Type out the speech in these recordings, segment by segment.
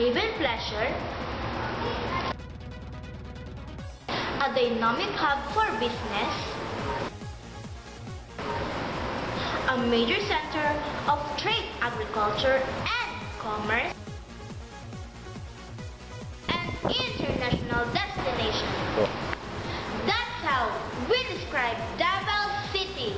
driven pleasure, a dynamic hub for business, a major center of trade, agriculture, and commerce, and international destination. That's how we describe Davao City.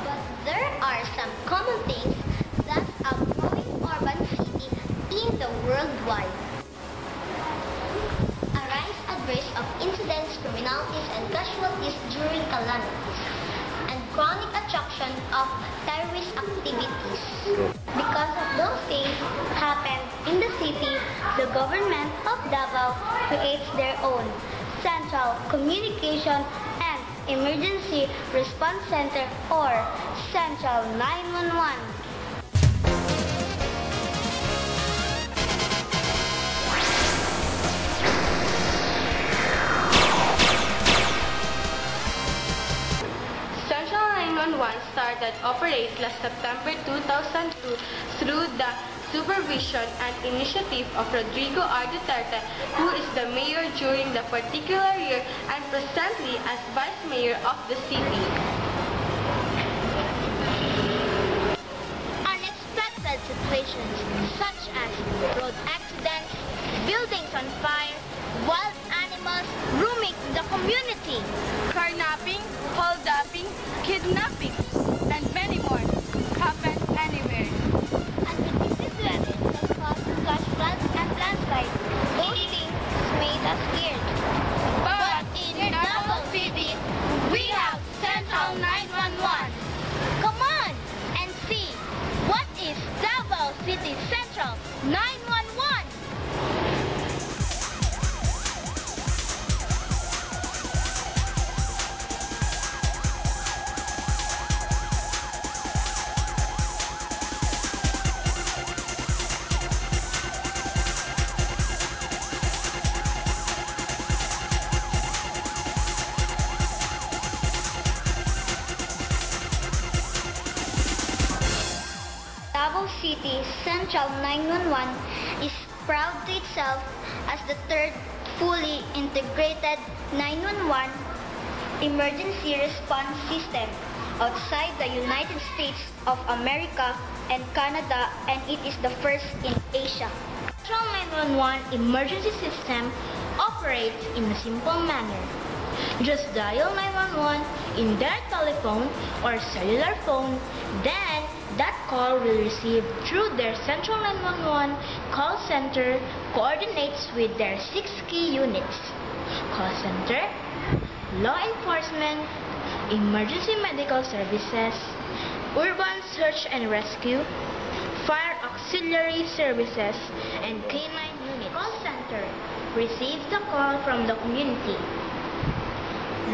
But there are some common things that a growing urban city in the worldwide. A rise at risk of incidents, criminalities, and casualties during calamities, and chronic attraction of terrorist activities. Because of those things happen in the city, the government of Davao creates their own Central Communication and Emergency Response Center or Central 911. Central 911 started operate last September 2002 through the supervision and initiative of Rodrigo R. Duterte, who is the mayor during the particular year and presently as vice mayor of the city. Unexpected situations such as road accidents, buildings on fire, wild animals roaming the community, carnapping, hold-upping, kidnapping, and many more happen anywhere. Flash floods and landslides. Those things made us scared. But in Davao City, we have Central 911. Come on and see what is Davao City Central 911. Davao City Central 911 is proud to itself as the third fully integrated 911 emergency response system outside the United States of America and Canada, and it is the first in Asia. Central 911 emergency system operates in a simple manner. Just dial 911 in their telephone or cellular phone, then that call will receive through their Central 911 call center coordinates with their 6 key units: call center, law enforcement, emergency medical services, urban search and rescue, fire auxiliary services, and canine units. Call center receives the call from the community.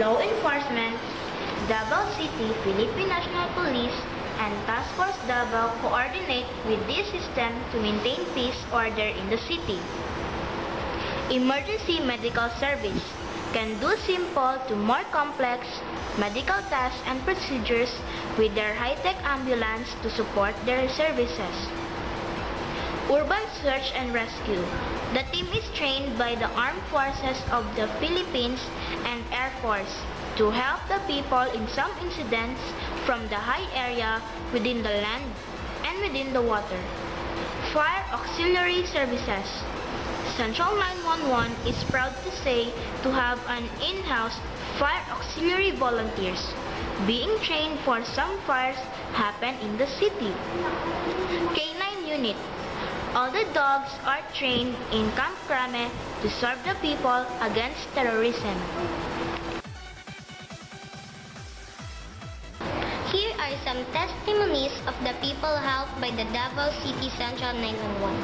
Law enforcement, Davao City Philippine National Police, and Task Force Davao coordinate with this system to maintain peace order in the city. Emergency medical service can do simple to more complex medical tasks and procedures with their high-tech ambulance to support their services. Urban search and rescue. The team is trained by the Armed Forces of the Philippines and Air Force to help the people in some incidents from the high area, within the land, and within the water. Fire auxiliary services. Central 911 is proud to say to have an in-house fire auxiliary volunteers being trained for some fires happen in the city. Canine unit. All the dogs are trained in Camp Crame to serve the people against terrorism. Here are some testimonies of the people helped by the Davao City Central 911.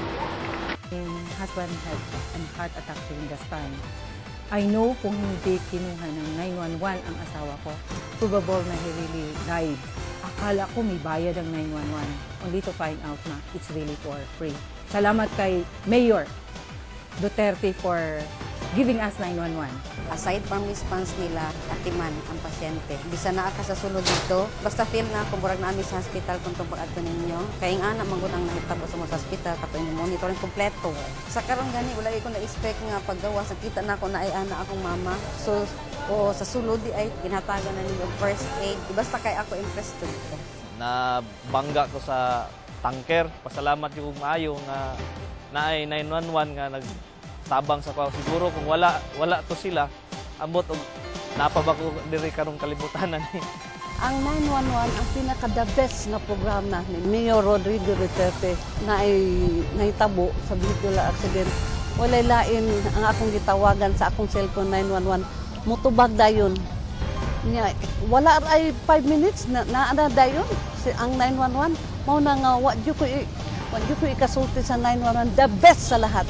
My husband had a heart attack during that time. I know kung hindi kinuha ng 911 ang asawa ko, probable na he really died. Akala ko may bayad ang 911, only to find out na it's really for free. Salamat kay Mayor Duterte for giving us 911. Aside from response nila, atiman ang pasyente. Bisa naa ka sa sulod dito, basta feel na kung murag naami sa hospital kung itong pag-adto ninyo. Kaya nga na magunang nahitabo sa mga hospital, kato yung monitoring kompleto. Sa karon gani, wala ko na-expect nga paggawa. Sa kita na ako na ay ana akong mama. So, sa sulod di ay kinatagan na ninyo first aid. Basta kay ako impressed dito. Nabangga ko sa tanker. Pasalamat yung maayo nga naay 911 nga nagtabang sa kwa. Siguro kung wala to sila, ambot og napaba ko diri karong kalibutan ni. Ang 911 ang pinaka-the best na programa ni Mayor Rodrigo Duterte na ay nahitabo sa vehicular accident. Walay lain ang akong gitawagan sa akong cellphone 911. Mutubag dayon. Wala ay 5 minutes na dayon ang 911. Mao na nga wa jud ko ikasulti sa 911, the best sa lahat.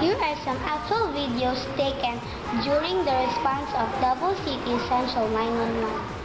Here are some actual videos taken during the response of Davao City Central 911.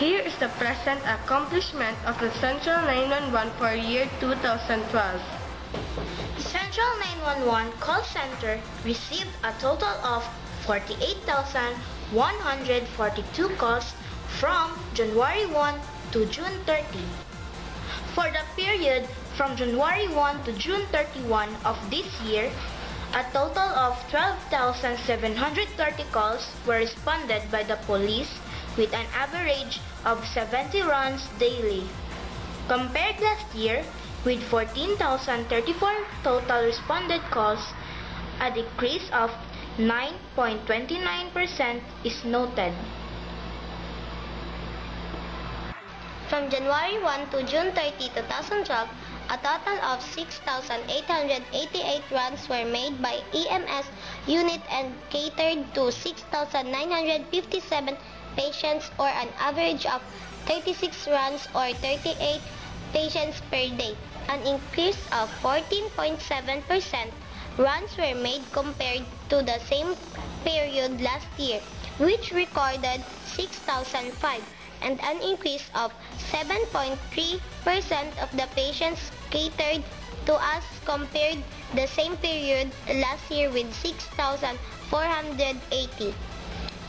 Here is the present accomplishment of the Central 911 for year 2012. The Central 911 call center received a total of 48,142 calls from January 1 to June 30. For the period from January 1 to June 31 of this year, a total of 12,730 calls were responded by the police with an average of 70 runs daily. Compared last year, with 14,034 total responded calls, a decrease of 9.29% is noted. From January 1 to June 30, 2012, a total of 6,888 runs were made by EMS unit and catered to 6,957 patients, or an average of 36 runs or 38 patients per day. An increase of 14.7% runs were made compared to the same period last year, which recorded 6,005, and an increase of 7.3% of the patients catered to us compared the same period last year with 6,480.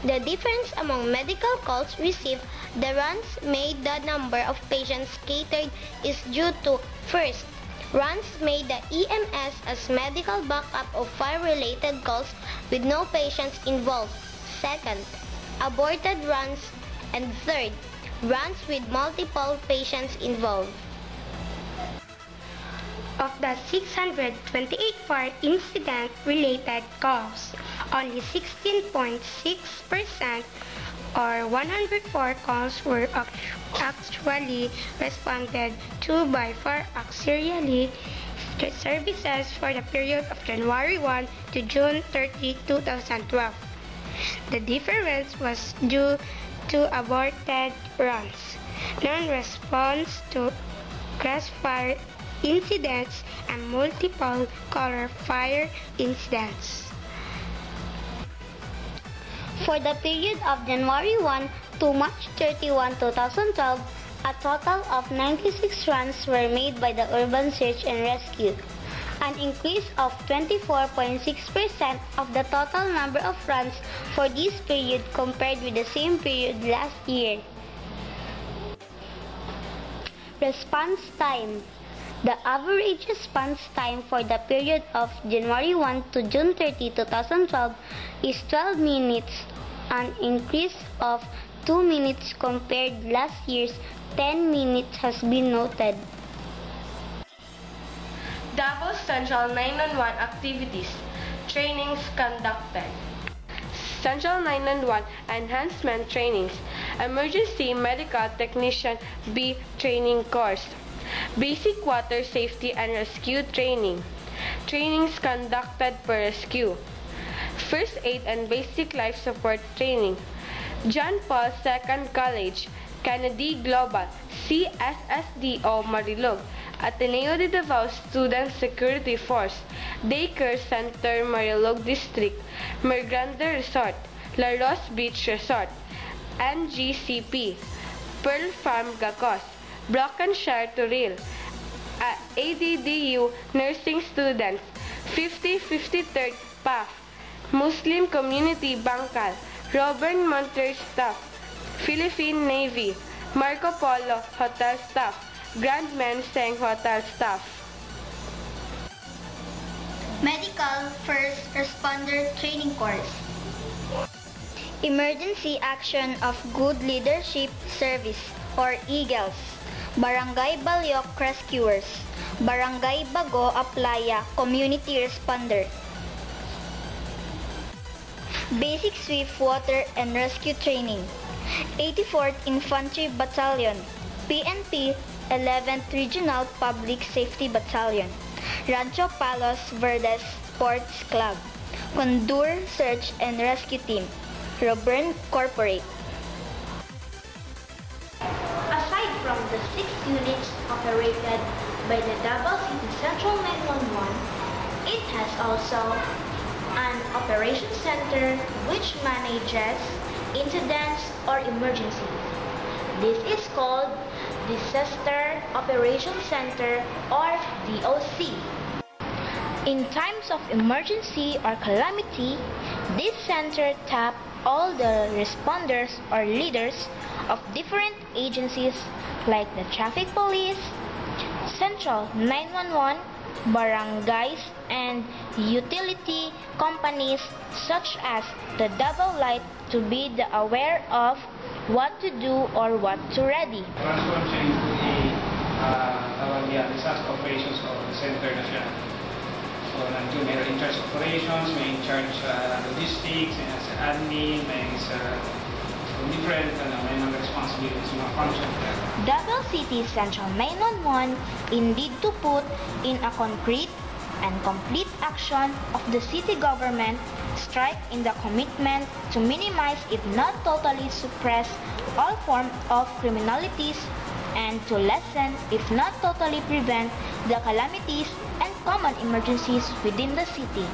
The difference among medical calls received, the runs made, the number of patients catered is due to, first, runs made the EMS as medical backup of fire-related calls with no patients involved. Second, aborted runs. And third, runs with multiple patients involved. Of the 628 fire incident-related calls, only 16.6% or 104 calls were actually responded to by fire auxiliary services for the period of January 1 to June 30, 2012. The difference was due to aborted runs, non-response to crossfire incidents, and multiple color fire incidents. For the period of January 1 to March 31, 2012, a total of 96 runs were made by the Urban Search and Rescue, an increase of 24.6% of the total number of runs for this period compared with the same period last year. Response time. The average response time for the period of January 1 to June 30, 2012 is 12 minutes, an increase of 2 minutes compared last year's 10 minutes has been noted. Davao Central 911 activities. Trainings conducted. Central 911 Enhancement Trainings. Emergency Medical Technician B Training Course. Basic Water Safety and Rescue Training. Trainings conducted per rescue. First Aid and Basic Life Support Training. John Paul II College, Kennedy Global, CSSDO Marilog, Ateneo de Davao Student Security Force, Daycare Center Marilog District, Mergrande Resort, La Rose Beach Resort, NGCP, Pearl Farm Gacos, Brokenshire Turil, ADDU Nursing Students, 50-53rd PAF, Muslim Community Bangkal, Robert Monter Staff, Philippine Navy, Marco Polo Hotel Staff, Grand Menseng Hotel Staff. Medical First Responder Training Course. Emergency Action of Good Leadership Service or EAGLES. Barangay Balyok Rescuers. Barangay Bago Aplaya Community Responder. Basic Swift Water and Rescue Training. 84th Infantry Battalion, PNP 11th Regional Public Safety Battalion, Rancho Palos Verdes Sports Club, Condor Search and Rescue Team, Robern Corporate. Aside from the 6 units operated by the Davao City Central 911, it has also an operations center which manages incidents or emergencies. This is called Disaster Operations Center or DOC. In times of emergency or calamity, this center taps all the responders or leaders of different agencies like the Traffic Police, Central 911, barangays, and utility companies such as the Davao Light to be aware of what to do or what to ready. Transform siya into tawag yan, disaster operations o center na siya. So, nandiyo mayroon in charge operations, may in charge logistics, may sa admin, may sa different, may mga responsibilities, mga functions there. Davao City Central 911 indeed to put in a concrete and complete action of the city government strike in the commitment to minimize if not totally suppress all forms of criminalities and to lessen if not totally prevent the calamities and common emergencies within the city.